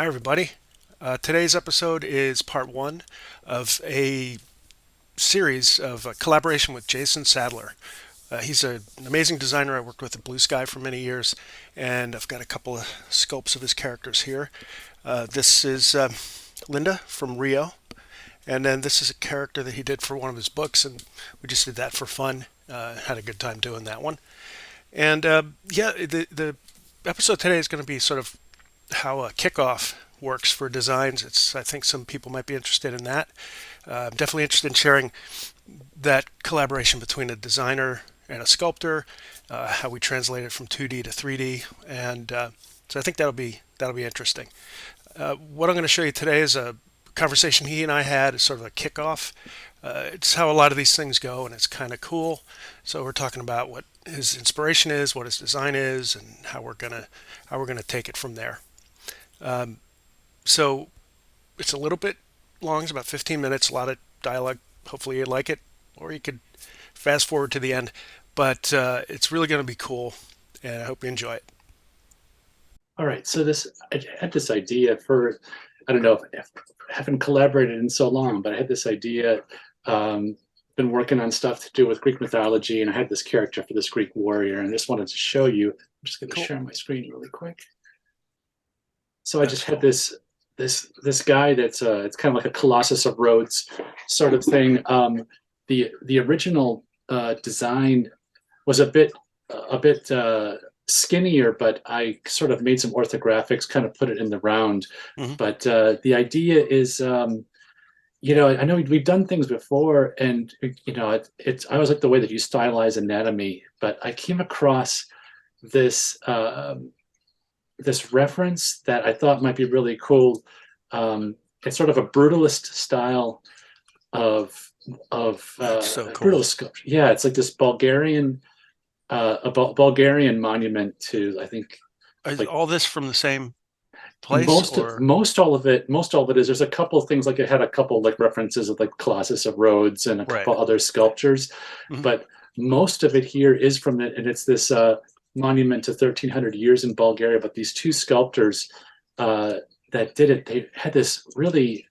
Hi, everybody. Today's episode is part one of a series of collaboration with Jason Sadler. He's an amazing designer. I worked with at Blue Sky for many years, and I've got a couple of sculpts of his characters here. This is Linda from Rio, and then this is a character that he did for one of his books, and we just did that for fun. Had a good time doing that one. And yeah, the episode today is going to be sort of how a kickoff works for designs. I think some people might be interested in that. I'm definitely interested in sharing that collaboration between a designer and a sculptor, how we translate it from 2D to 3D, and so I think that'll be interesting. What I'm going to show you today is a conversation he and I had, as sort of a kickoff. It's how a lot of these things go, and it's kind of cool. So we're talking about what his inspiration is, what his design is, and how we're gonna take it from there. So it's a little bit long. It's about 15 minutes, a lot of dialogue. Hopefully you like it, or you could fast forward to the end. But it's really going to be cool, and I hope you enjoy it. All right, so I had this idea for, I don't know if I haven't collaborated in so long, but I had this idea, been working on stuff to do with Greek mythology, and I had this character for this Greek warrior, and I just wanted to show you. I'm just going to Cool. share my screen really quick. So I just had this guy that's it's kind of like a Colossus of Rhodes sort of thing. The original design was a bit skinnier, but I sort of made some orthographics, kind of put it in the round. Hmm. But the idea is, I know we've done things before, and I always like the way that you stylize anatomy. But I came across this this reference that I thought might be really cool. It's sort of a brutalist style of That's so cool. brutalist sculpture. Yeah, it's like this Bulgarian monument to, I think, Is like all this from the same place, or most all of it is. There's a couple of things, like it had a couple like references of like Colossus of Rhodes and a right? couple other sculptures, Hmm. but most of it here is from it, and it's this monument to 1300 years in Bulgaria. But these two sculptors uh, that did it, they had this really,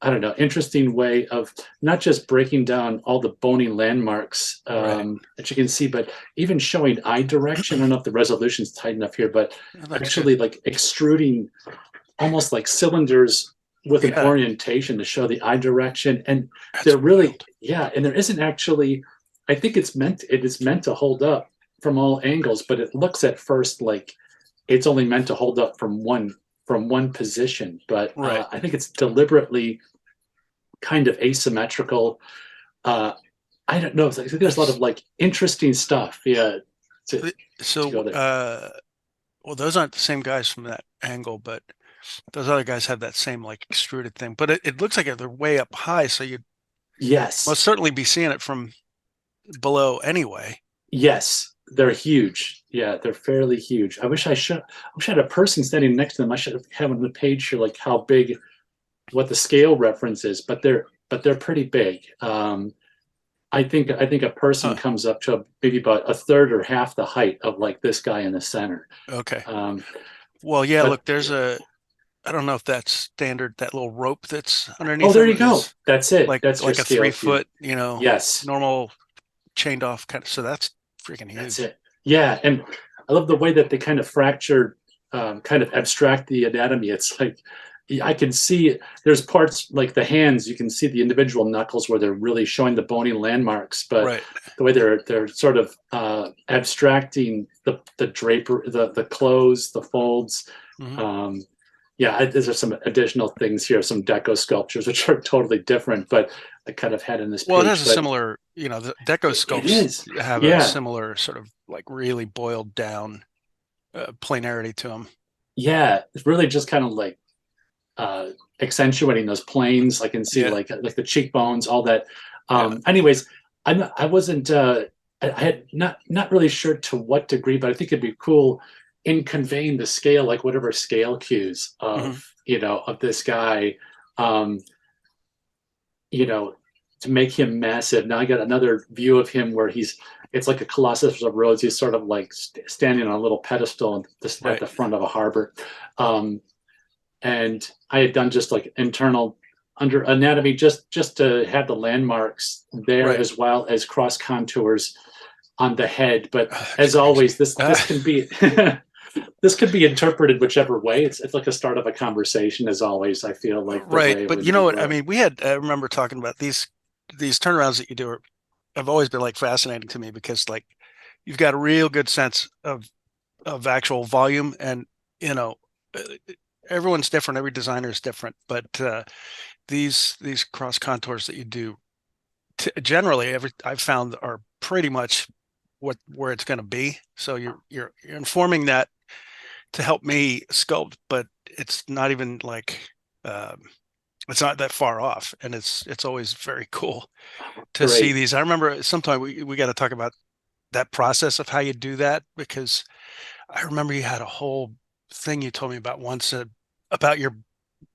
I don't know, interesting way of not just breaking down all the bony landmarks Right. that you can see, but even showing eye direction. I don't know if the resolution's tight enough here, but Oh, that's good. actually like extruding almost like cylinders with an Yeah, orientation to show the eye direction. And that's they're really, wild. yeah, and there isn't actually, I think it is meant to hold up from all angles, but it looks at first like it's only meant to hold up from one position. But Right. I think it's deliberately kind of asymmetrical. Uh, I don't know. I think there's a lot of That's like interesting stuff. Yeah, to to go so. there. Well, those aren't the same guys from that angle, but those other guys have that same like extruded thing. But it looks like they're way up high, so you'd most Yes, certainly be seeing it from below anyway. yes, they're huge. Yeah, they're fairly huge. I wish I had a person standing next to them. I should have on the page here like how big, what the scale reference is, but they're pretty big. I think a person Huh. comes up to maybe about a third or half the height of like this guy in the center. Okay. Um, Well, yeah, but look, I don't know if that's standard, that little rope that's Oh, underneath there them you go. is That's it. like That's your like a scale three cue. foot, Yes, normal chained off kind of. So that's freaking that's huge. it. Yeah, and I love the way that they kind of fracture, kind of abstract the anatomy. It's like I can see there's parts like the hands. You can see the individual knuckles where they're really showing the bony landmarks, but Right. the way they're sort of abstracting the draper, the clothes, the folds. Hmm. Um, yeah, there's some additional things here, some deco sculptures which are totally different, but I kind of had in this Well, it has page. a But similar, the Deco it sculpts is, have a yeah, similar sort of like really boiled down planarity to them. yeah, it's really just kind of like uh, accentuating those planes. I can see Yeah. like the cheekbones, all that. Yeah. Anyways, I wasn't I had not really sure to what degree, but I think it'd be cool in conveying the scale, like whatever scale cues Hmm. of this guy, um, you know, to make him massive. Now I got another view of him where it's like a Colossus of Rhodes. He's sort of like standing on a little pedestal at Right. the front of a harbor. Um, and I had done just like internal under anatomy, just to have the landmarks there, Right. as well as cross contours on the head. But That'd be as crazy. always, this can be this could be interpreted whichever way. It's like a start of a conversation, as always. I feel like the Right. way But when you know you what? I mean, I remember talking about these turnarounds that you do have always been like fascinating to me because like you've got a real good sense of actual volume and you know uh, everyone's different, every designer is different, but these cross contours that you do generally every I've found are pretty much where it's going to be. So you're informing that to help me sculpt, but it's not even like um, it's not that far off, and it's always very cool to see great. these. I remember sometime we got to talk about that process of how you do that because I remember you had a whole thing you told me about once about your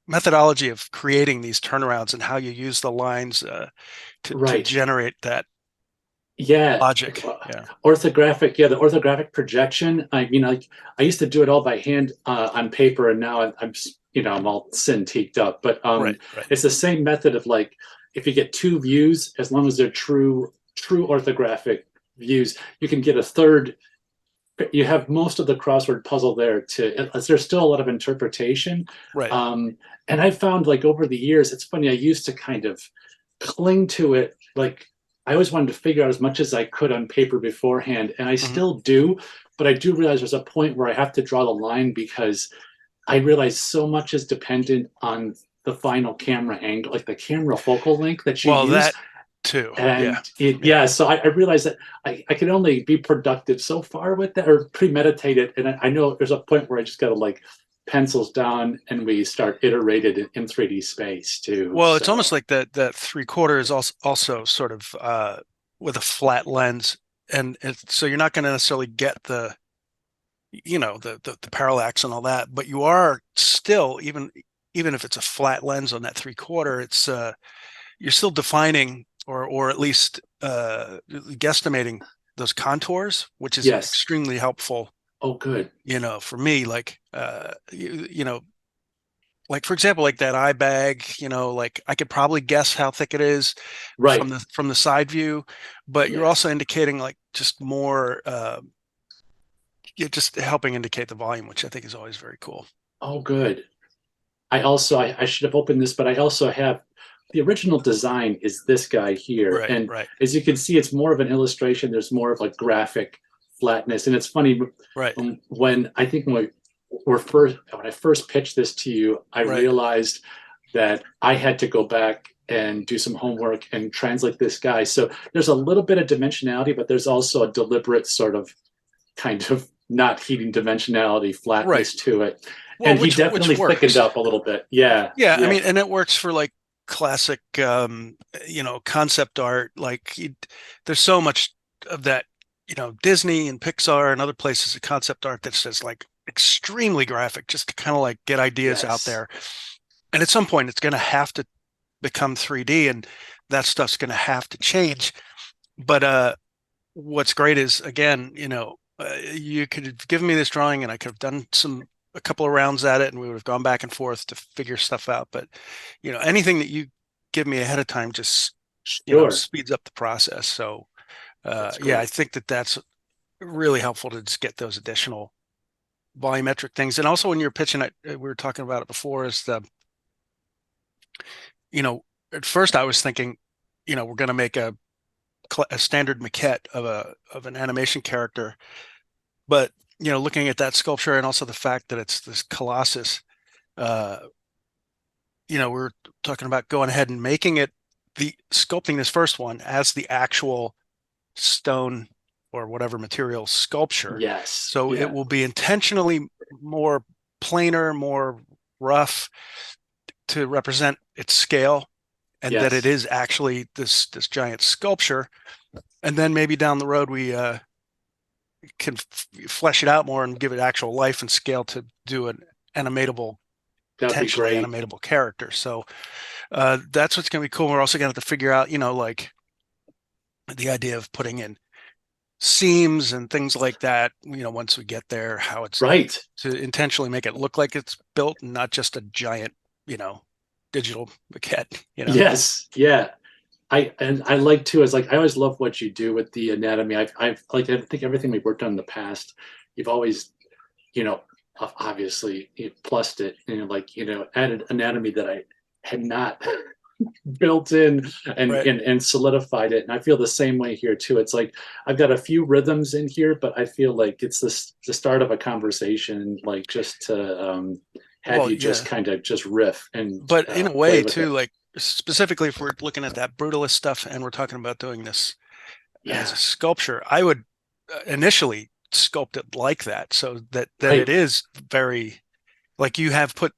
methodology of creating these turnarounds and how you use the lines to Right. generate that Yeah. logic. Yeah. Orthographic, yeah, the orthographic projection. I mean, I used to do it all by hand on paper, and now I'm all cintiqued up. But Right. Right. it's the same method of like, if you get two views, as long as they're true orthographic views, you can get a third. You have most of the crossword puzzle there to. There's still a lot of interpretation, Right. um, and I found like over the years, it's funny. I used to kind of cling to it. Like I always wanted to figure out as much as I could on paper beforehand, and I Hmm. still do. But I do realize there's a point where I have to draw the line because I realize so much is dependent on the final camera angle, like the camera focal length that you Well, use. that too. Yeah. And Yeah. yeah, so I realize that I can only be productive so far with that, or premeditate it. And I know there's a point where I just got to like pencils down and we start iterated in 3D space too. Well, it's almost So like that three-quarter is also sort of with a flat lens, and so you're not going to necessarily get the parallax and all that, but you are still even if it's a flat lens on that three-quarter, it's you're still defining or at least guesstimating those contours, which is yes. extremely helpful. Oh, good. For me, like like for example, like that eye bag, like I could probably guess how thick it is Right. from the side view, but you're also Yes. indicating like just more, you're just helping indicate the volume, which I think is always very cool. Oh, good. I should have opened this, but I also have the original design is this guy here. Right, And right, as you can see, it's more of an illustration. There's more of like graphic flatness. And it's funny right, when I think when I first pitched this to you, I right. realized that I had to go back and do some homework and translate this guy. So there's a little bit of dimensionality, but there's also a deliberate sort of kind of not heating dimensionality Right. flatness to it. Well, And he which definitely thickened works. up a little bit. Yeah, Yeah, I yeah, mean, and it works for like classic, concept art. Like there's so much of that, Disney and Pixar and other places of concept art that's just like extremely graphic, just to kind of like get ideas out yes, there. And at some point, it's going to have to become 3D, and that stuff's going to have to change. But what's great is again, you could have given me this drawing, and I could have done a couple of rounds at it, and we would have gone back and forth to figure stuff out. But anything that you give me ahead of time just sure. speeds up the process. So That's yeah, I great. think that's really helpful to just get those additional volumetric things. And also when you're pitching it, we were talking about it before, is you know, at first I was thinking, we're going to make a standard maquette of an animation character, but looking at that sculpture and also the fact that it's this colossus, uh, we're talking about going ahead and making it the sculpting this first one as the actual stone or whatever material sculpture. Yes, So it yeah, will be intentionally more plainer, more rough to represent its scale and that it yes. is actually this giant sculpture. And then maybe down the road we can flesh it out more and give it actual life and scale to do an animatable, That'd be potentially great. animatable character. So that's what's going to be cool. We're also going to have to figure out, like the idea of putting in seams and things like that, once we get there, how it's Right. to intentionally make it look like it's built and not just a giant, you know, digital maquette. Yes. Yeah. I like too is like I always love what you do with the anatomy. I've like I think everything we've worked on in the past, you've always, you know, obviously you plussed it and like, added anatomy that I had not built in and, Right. and solidified it. And I feel the same way here too. It's like I've got a few rhythms in here, but I feel like it's the start of a conversation, like just to have Well, you just yeah. kind of just riff and But in a play way with too, it. like specifically if we're looking at that brutalist stuff and we're talking about doing this as a Yeah. sculpture, I would initially sculpt it like that so that it Right. is very like you have put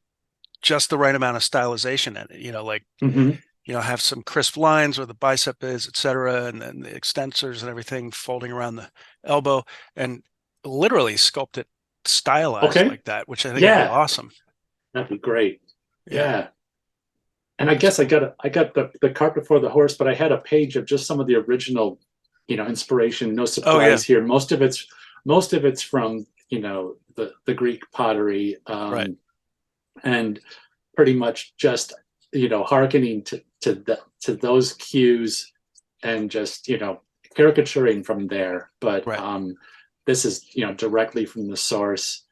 just the right amount of stylization in it, like Hmm. have some crisp lines where the bicep is, etc., and then the extensors and everything folding around the elbow, and literally sculpt it stylized Okay. like that, which I think would be Yeah. awesome. That'd be great. Yeah. Yeah. And I guess I got the cart before the horse, but I had a page of just some of the original, inspiration. No Oh yeah. surprise here. Most of it's from, the Greek pottery, Right. and pretty much just, hearkening to those cues and just, caricaturing from there. But Right. this is, directly from the source.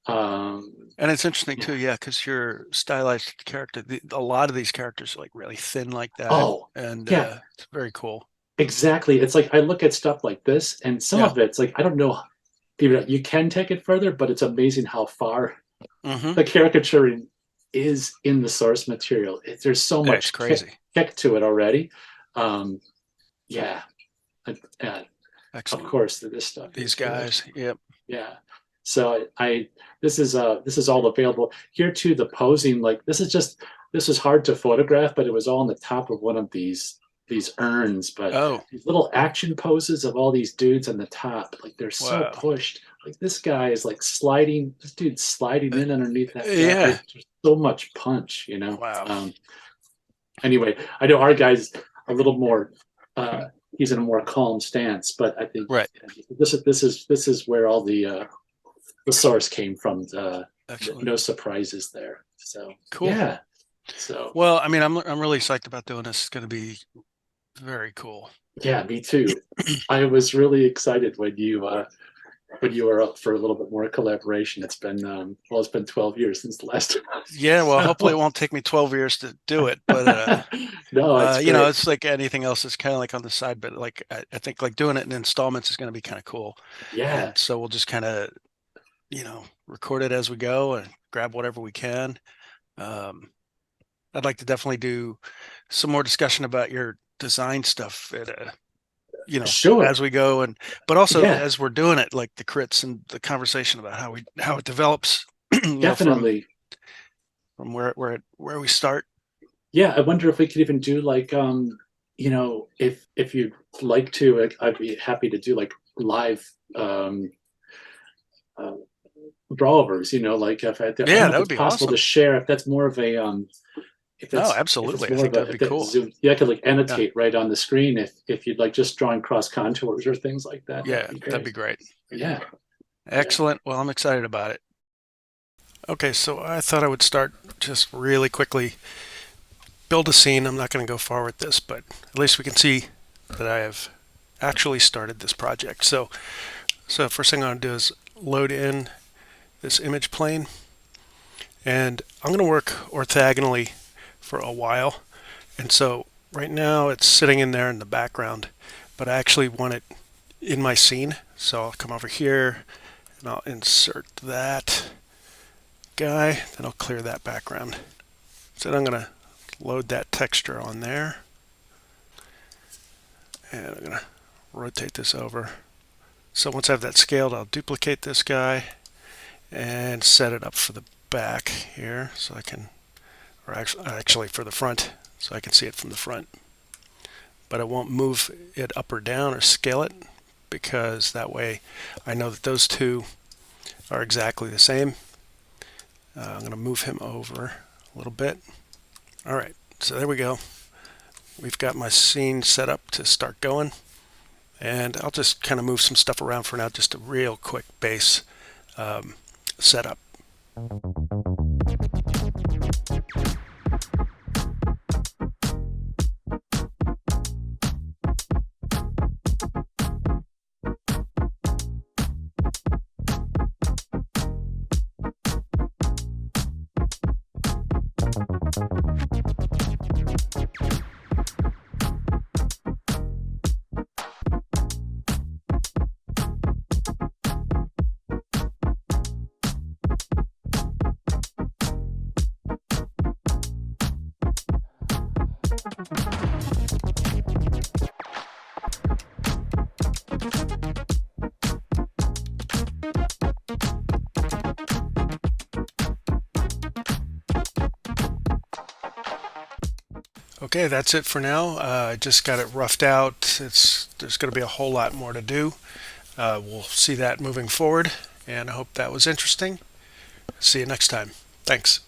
Um, And it's interesting yeah. too, yeah, because your stylized character, a lot of these characters are like really thin like that, Oh, and yeah. it's very cool. Exactly. It's like I look at stuff like this, and some Yeah. of it's like I don't know. You can take it further, but it's amazing how far Mm-hmm. the caricaturing is in the source material. There's so It's much kick, crazy. kick to it already. Um, yeah, and of Excellent. course this stuff These is good. guys. Yep. Yeah. So this is all available here too. The posing, like this is hard to photograph, but it was all on the top of one of these urns. But Oh, these little action poses of all these dudes on the top, like they're so wow. pushed. Like this guy is like sliding. This dude's sliding Uh, in underneath that guy. yeah. There's so much punch. Wow. Anyway, I know our guy's a little more. He's in a more calm stance, but I think Right. this is where all the source came from. Excellent. No surprises there. So Cool. yeah. So Well, I mean, I'm really psyched about doing this. It's going to be very cool. yeah, me too. I was really excited when you were up for a little bit more collaboration. It's been 12 years since the last time. Yeah, well, hopefully it So won't take me 12 years to do it, but no, it's great. it's like anything else. It's kind of like on the side, but like I think like doing it in installments is going to be kind of cool. Yeah, And so we'll just kind of, record it as we go and grab whatever we can. Um, I'd like to definitely do some more discussion about your design stuff sure. as we go, and but also Yeah, as we're doing it, like the crits and the conversation about how it develops, from definitely. where we start. Yeah, I wonder if we could even do like if you'd like to, I'd be happy to do like live uh, drawovers. Like if I don't Yeah, know if that would it's be possible to awesome. share. If that's more of a No, if it's absolutely. I more think of a that'd be if that cool. zoom, yeah, I could like Yeah, annotate right on the screen if you'd like just drawing cross contours or things like that. That'd yeah, be that'd great. be great. Yeah, yeah, Excellent. Well, I'm excited about it. Okay, so I thought I would start just really quickly, build a scene. I'm not going to go far with this, but at least we can see that I have actually started this project. So first thing I'm going to do is load in this image plane, and I'm going to work orthogonally for a while. And so right now it's sitting in there in the background, but I actually want it in my scene. So I'll come over here and I'll insert that guy, then I'll clear that background. So then I'm going to load that texture on there, and I'm going to rotate this over. So once I have that scaled, I'll duplicate this guy and set it up for the back here so I can, or actually for the front, so I can see it from the front. But I won't move it up or down or scale it, because that way I know that those two are exactly the same. I'm going to move him over a little bit. All right, so there we go. We've got my scene set up to start going. And I'll just kind of move some stuff around for now, just a real quick base setup. Okay, that's it for now. I just got it roughed out. There's going to be a whole lot more to do. We'll see that moving forward, and I hope that was interesting. See you next time. Thanks.